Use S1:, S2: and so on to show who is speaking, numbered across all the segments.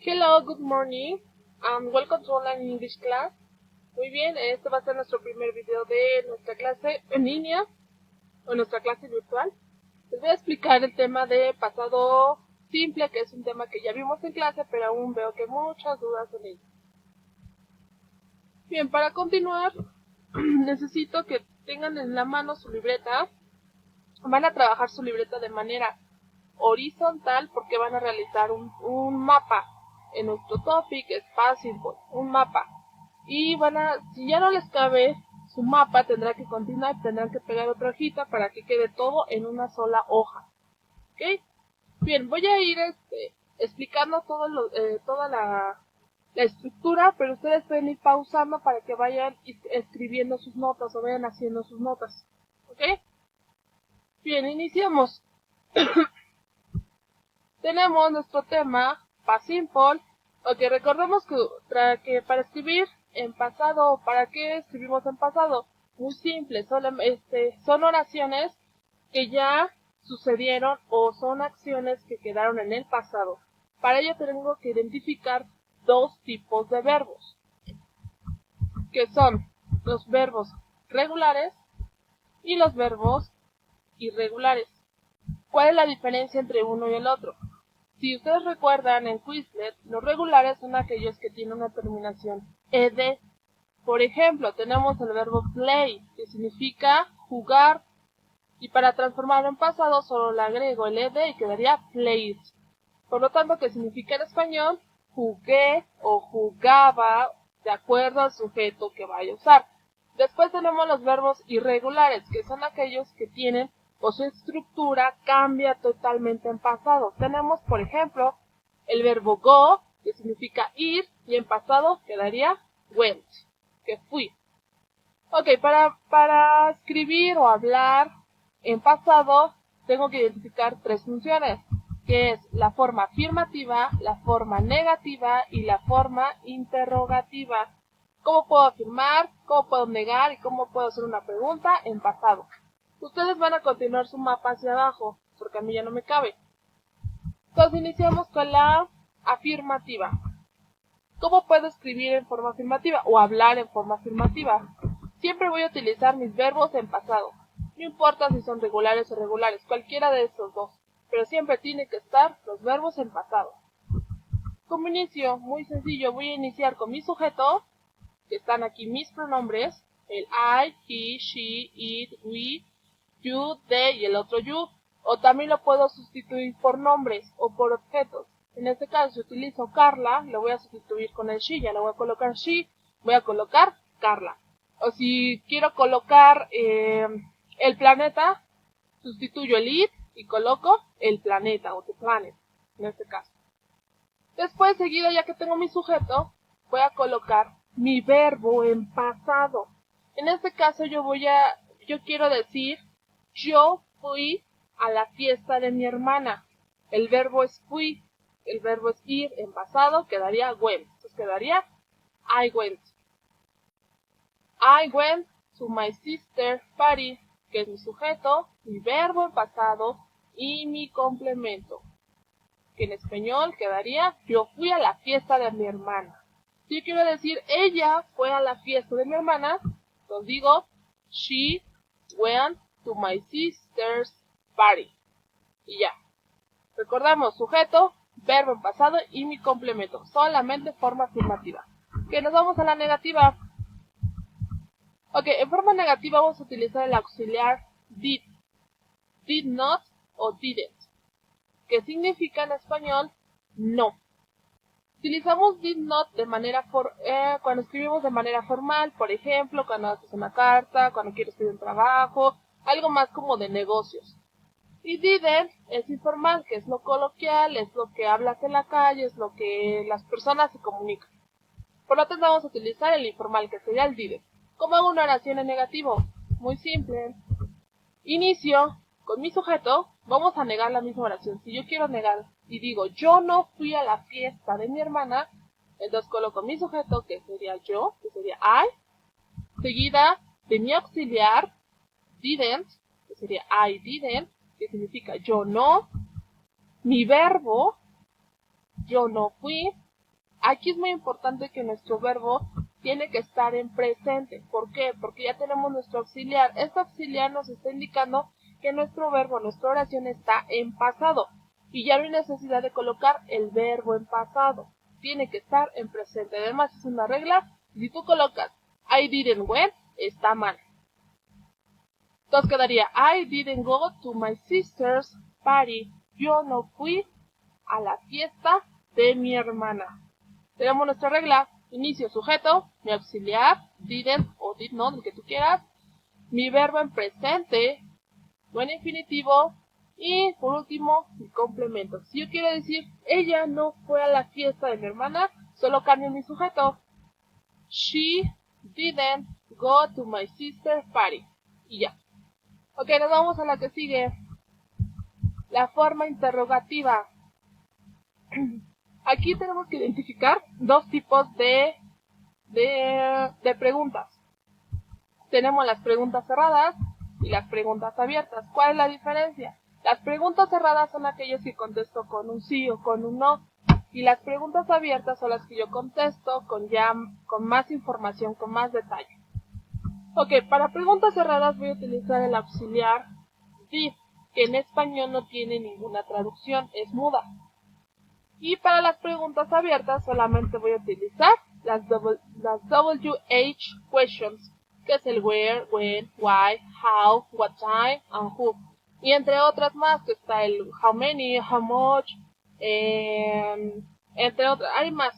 S1: Hello, good morning, and welcome to online English class. Muy bien, este va a ser nuestro primer video de nuestra clase en línea o nuestra clase virtual. Les voy a explicar el tema de pasado simple, que es un tema que ya vimos en clase, pero aún veo que muchas dudas en ello. Bien, para continuar, necesito que tengan en la mano su libreta. Van a trabajar su libreta de manera horizontal porque van a realizar un mapa. En nuestro topic es Passing Point, un mapa. Y si ya no les cabe su mapa, tendrá que continuar, tendrán que pegar otra hojita para que quede todo en una sola hoja. ¿Ok? Bien, voy a ir explicando toda la estructura, pero ustedes pueden ir pausando para que vayan escribiendo sus notas o vayan haciendo sus notas. ¿Ok? Bien, iniciamos. Tenemos nuestro tema, Past Simple. Ok, recordemos que para escribir en pasado, ¿para qué escribimos en pasado? Muy simple, son oraciones que ya sucedieron o son acciones que quedaron en el pasado. Para ello tengo que identificar dos tipos de verbos, que son los verbos regulares y los verbos irregulares. ¿Cuál es la diferencia entre uno y el otro? Si ustedes recuerdan en Quizlet, los regulares son aquellos que tienen una terminación ed. Por ejemplo, tenemos el verbo play, que significa jugar, y para transformarlo en pasado solo le agrego el ed y quedaría played. Por lo tanto, que significa en español jugué o jugaba, de acuerdo al sujeto que vaya a usar. Después tenemos los verbos irregulares, que son aquellos que tienen o su estructura cambia totalmente en pasado. Tenemos, por ejemplo, el verbo go, que significa ir, y en pasado quedaría went, que fui. Ok, para escribir o hablar en pasado, tengo que identificar tres funciones, que es la forma afirmativa, la forma negativa y la forma interrogativa. ¿Cómo puedo afirmar? ¿Cómo puedo negar? ¿Y cómo puedo hacer una pregunta en pasado? Ustedes van a continuar su mapa hacia abajo, porque a mí ya no me cabe. Entonces iniciamos con la afirmativa. ¿Cómo puedo escribir en forma afirmativa o hablar en forma afirmativa? Siempre voy a utilizar mis verbos en pasado. No importa si son regulares o irregulares, cualquiera de estos dos. Pero siempre tiene que estar los verbos en pasado. Como inicio, muy sencillo, voy a iniciar con mi sujeto, que están aquí mis pronombres, el I, he, she, it, we, you, they y el otro you. O también lo puedo sustituir por nombres o por objetos. En este caso, si utilizo Carla, lo voy a sustituir con el she, ya le voy a colocar she, voy a colocar Carla. O si quiero colocar el planeta, sustituyo el it y coloco el planeta o the planet, en este caso. Después, seguido, ya que tengo mi sujeto, voy a colocar mi verbo en pasado. En este caso yo quiero decir, yo fui a la fiesta de mi hermana. El verbo es fui, el verbo es ir, en pasado quedaría went. Entonces quedaría I went. I went to my sister's party, que es mi sujeto, mi verbo en pasado y mi complemento, que en español quedaría yo fui a la fiesta de mi hermana. Si yo quiero decir ella fue a la fiesta de mi hermana, entonces digo she went to my sister's party. Y ya. Recordamos sujeto, verbo en pasado y mi complemento. Solamente forma afirmativa. Que nos vamos a la negativa. Ok, en forma negativa vamos a utilizar el auxiliar did. Did not o didn't, que significa en español no. Utilizamos did not de manera cuando escribimos de manera formal, por ejemplo, cuando haces una carta, cuando quieres pedir un trabajo, algo más como de negocios. Y didn't es informal, que es lo coloquial, es lo que hablas en la calle, es lo que las personas se comunican. Por lo tanto, vamos a utilizar el informal, que sería el didn't. ¿Cómo hago una oración en negativo? Muy simple. Inicio con mi sujeto, vamos a negar la misma oración. Si yo quiero negar y digo yo no fui a la fiesta de mi hermana, entonces coloco mi sujeto, que sería yo, que sería I, seguida de mi auxiliar, didn't, que sería I didn't, que significa yo no, mi verbo, yo no fui, Aquí es muy importante que nuestro verbo tiene que estar en presente. ¿Por qué? Porque ya tenemos nuestro auxiliar. Este auxiliar nos está indicando que nuestro verbo, nuestra oración está en pasado. Y ya no hay necesidad de colocar el verbo en pasado. Tiene que estar en presente. Además es una regla. Si tú colocas I didn't went, está mal. Entonces quedaría I didn't go to my sister's party. Yo no fui a la fiesta de mi hermana. Tenemos nuestra regla. Inicio, sujeto, mi auxiliar, didn't o did not, el que tú quieras. Mi verbo en presente, o en infinitivo. Y por último, mi complemento. Si yo quiero decir, ella no fue a la fiesta de mi hermana, solo cambio mi sujeto. She didn't go to my sister's party. Y ya. Ok, nos vamos a la que sigue. La forma interrogativa. Aquí tenemos que identificar dos tipos de preguntas. Tenemos las preguntas cerradas y las preguntas abiertas. ¿Cuál es la diferencia? Las preguntas cerradas son aquellas que contesto con un sí o con un no. Y las preguntas abiertas son las que yo contesto con más información, con más detalle. Ok, para preguntas cerradas voy a utilizar el auxiliar did, que en español no tiene ninguna traducción, es muda. Y para las preguntas abiertas solamente voy a utilizar las WH questions, que es el where, when, why, how, what time, and who. Y entre otras más, que está el how many, how much, entre otras, hay más.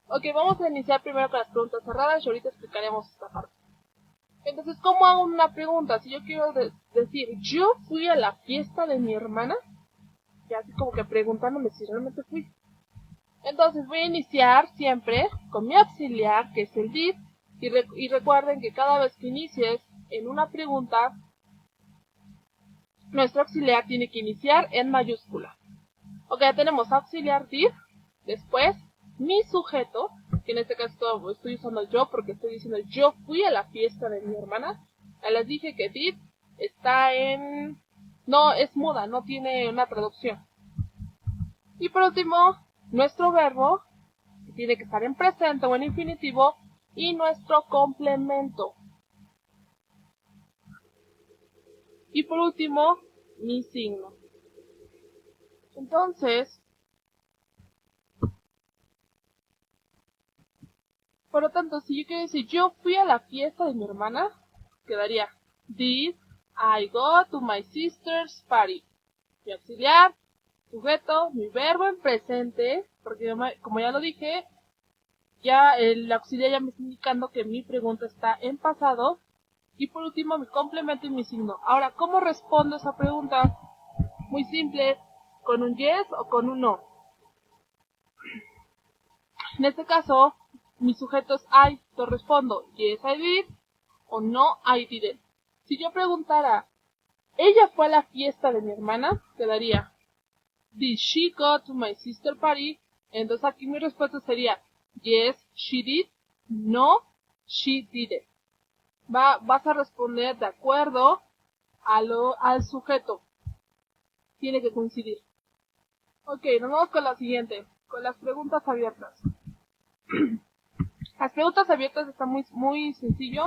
S1: Ok, vamos a iniciar primero con las preguntas cerradas y ahorita explicaremos esta parte. Entonces, ¿cómo hago una pregunta? Si yo quiero decir, ¿yo fui a la fiesta de mi hermana? Y así como que preguntándome si realmente fui. Entonces voy a iniciar siempre con mi auxiliar, que es el did, y recuerden que cada vez que inicies en una pregunta, nuestro auxiliar tiene que iniciar en mayúscula. Ok, ya tenemos auxiliar did, después mi sujeto, que en este caso estoy usando yo porque estoy diciendo yo fui a la fiesta de mi hermana. Ya les dije que did está en... no, es muda, no tiene una traducción. Y por último, nuestro verbo, que tiene que estar en presente o en infinitivo, y nuestro complemento. Y por último, mi signo. Entonces, por lo tanto, si yo quiero decir yo fui a la fiesta de mi hermana, quedaría did I go to my sister's party. Mi auxiliar, sujeto, mi verbo en presente, porque como ya lo dije, ya el auxiliar ya me está indicando que mi pregunta está en pasado. Y por último, mi complemento y mi signo. Ahora, ¿cómo respondo esa pregunta? Muy simple, con un yes o con un no. En este caso, mi sujeto es I, yo respondo yes I did o no I didn't. Si yo preguntara, ¿ella fue a la fiesta de mi hermana? Quedaría, did she go to my sister's party? Entonces aquí mi respuesta sería, yes, she did, no, she didn't. Vas a responder de acuerdo al sujeto. Tiene que coincidir. Ok, nos vamos con la siguiente, con las preguntas abiertas. Las preguntas abiertas están muy sencillo,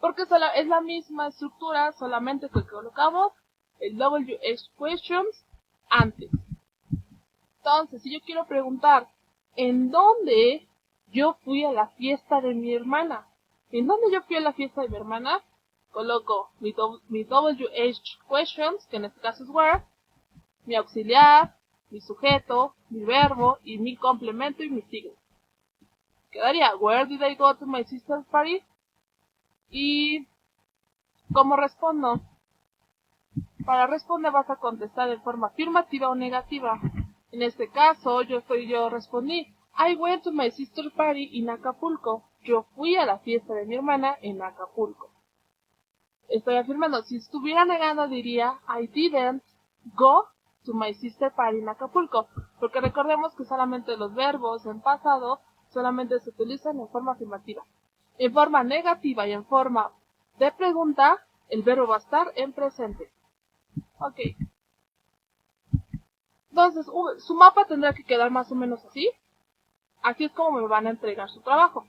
S1: porque es la misma estructura, solamente que colocamos el WH questions antes. Entonces, si yo quiero preguntar, ¿en dónde yo fui a la fiesta de mi hermana? ¿En dónde yo fui a la fiesta de mi hermana? Coloco mi WH questions, que en este caso es where, mi auxiliar, mi sujeto, mi verbo y mi complemento y mi signo. Quedaría, where did I go to my sister's party? Y ¿cómo respondo? Para responder vas a contestar de forma afirmativa o negativa. En este caso, yo respondí, I went to my sister's party in Acapulco. Yo fui a la fiesta de mi hermana en Acapulco. Estoy afirmando, si estuviera negando diría, I didn't go to my sister's party in Acapulco. Porque recordemos que solamente los verbos en pasado solamente se utilizan en forma afirmativa. En forma negativa y en forma de pregunta, el verbo va a estar en presente. Ok. Entonces, su mapa tendrá que quedar más o menos así. Así es como me van a entregar su trabajo.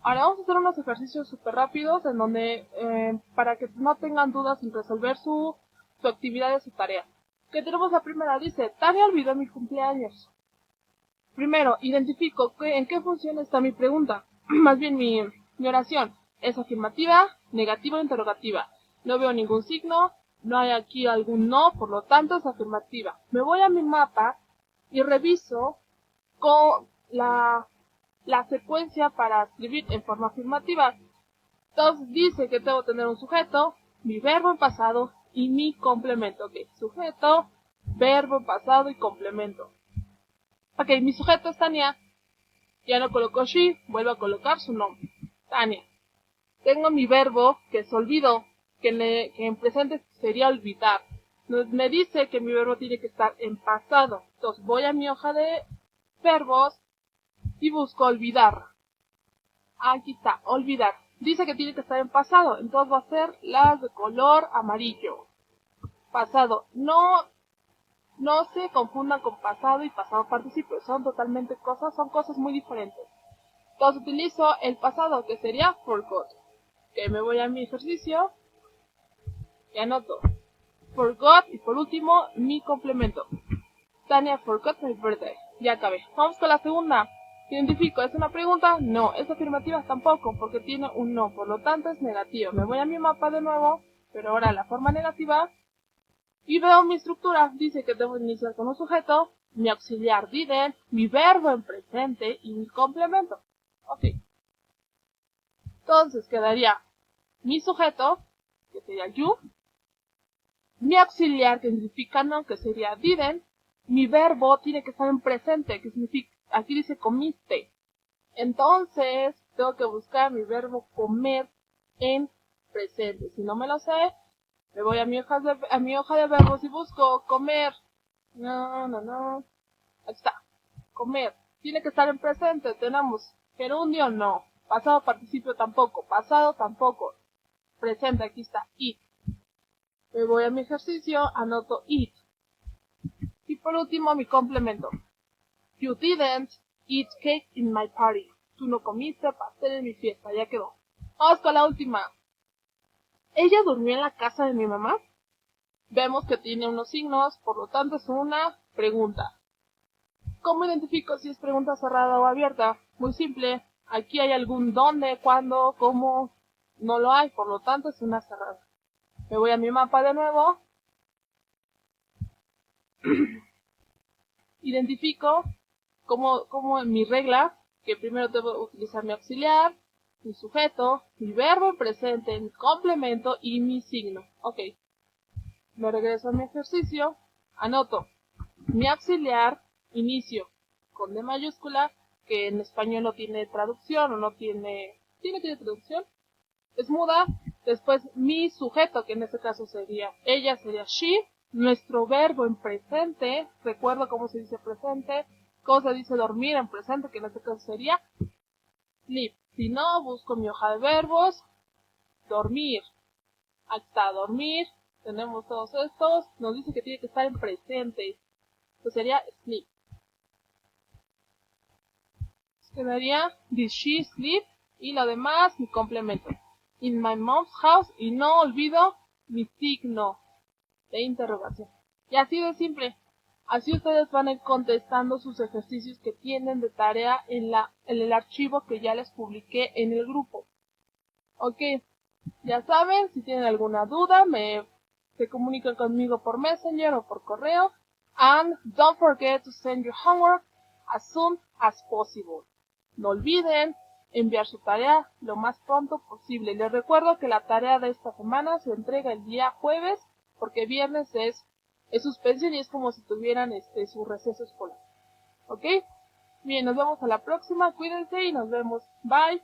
S1: Ahora vamos a hacer unos ejercicios súper rápidos en donde, para que no tengan dudas en resolver su actividad y su tarea. Que tenemos la primera, dice, Tania olvidó mi cumpleaños. Primero, identifico en qué función está mi pregunta, más bien mi oración. ¿Es afirmativa, negativa o interrogativa? No veo ningún signo, no hay aquí algún no, por lo tanto es afirmativa. Me voy a mi mapa y reviso con la secuencia para escribir en forma afirmativa. Entonces dice que debo tener un sujeto, mi verbo en pasado y mi complemento. Ok, sujeto, verbo en pasado y complemento. Ok, mi sujeto es Tania. Ya no colocó she, vuelvo a colocar su nombre. Tania. Tengo mi verbo, que es olvido, que en presente sería olvidar. Me dice que mi verbo tiene que estar en pasado. Entonces voy a mi hoja de verbos y busco olvidar. Aquí está, olvidar. Dice que tiene que estar en pasado, entonces va a ser las de color amarillo. Pasado. No se confundan con pasado y pasado participio, son cosas muy diferentes. Entonces utilizo el pasado, que sería forgot. Que me voy a mi ejercicio y anoto forgot, y por último mi complemento. Tania forgot my birthday. Ya acabé. Vamos con la segunda. Identifico, ¿es una pregunta? No. ¿Es afirmativa? Tampoco, porque tiene un no, por lo tanto es negativa. Me voy a mi mapa de nuevo, pero ahora la forma negativa, y veo mi estructura. Dice que debo iniciar con un sujeto, mi auxiliar didn't, mi verbo en presente y mi complemento. Ok. Entonces quedaría mi sujeto, que sería you, mi auxiliar, que significa no, que sería didn't, mi verbo tiene que estar en presente, que significa, aquí dice comiste. Entonces, tengo que buscar mi verbo comer en presente. Si no me lo sé, me voy a mi hoja de verbos y busco comer. No. Aquí está. Comer. Tiene que estar en presente. Tenemos gerundio, no. Pasado participio tampoco. Pasado tampoco. Presente, aquí está. Eat. Me voy a mi ejercicio, anoto eat. Y por último, mi complemento. You didn't eat cake in my party. Tú no comiste pastel en mi fiesta. Ya quedó. Vamos con la última. Ella durmió en la casa de mi mamá. Vemos que tiene unos signos, por lo tanto es una pregunta. ¿Cómo identifico si es pregunta cerrada o abierta? Muy simple. Aquí hay algún dónde, cuándo, cómo. No lo hay, por lo tanto es una cerrada. Me voy a mi mapa de nuevo. Identifico como en mi regla, que primero debo utilizar mi auxiliar, mi sujeto, mi verbo en presente, mi complemento y mi signo. Ok. Me regreso a mi ejercicio, anoto mi auxiliar, inicio con D mayúscula, que en español no tiene traducción o no tiene traducción, es muda. Después mi sujeto, que en este caso sería ella, sería she. Nuestro verbo en presente, recuerdo cómo se dice presente, cómo se dice dormir en presente, que en este caso sería sleep. Si no, busco mi hoja de verbos, dormir. Aquí está, dormir. Tenemos todos estos. Nos dice que tiene que estar en presente. Pues sería sleep. Quedaría did she sleep, y lo demás mi complemento. In my mom's house, y no olvido mi signo de interrogación. Y así de simple. Así ustedes van a ir contestando sus ejercicios que tienen de tarea en el archivo que ya les publiqué en el grupo. Ok, ya saben, si tienen alguna duda, se comunican conmigo por Messenger o por correo. And don't forget to send your homework as soon as possible. No olviden enviar su tarea lo más pronto posible. Les recuerdo que la tarea de esta semana se entrega el día jueves, porque viernes es suspensión y es como si tuvieran su receso escolar. ¿Ok? Bien, nos vemos a la próxima. Cuídense y nos vemos. Bye.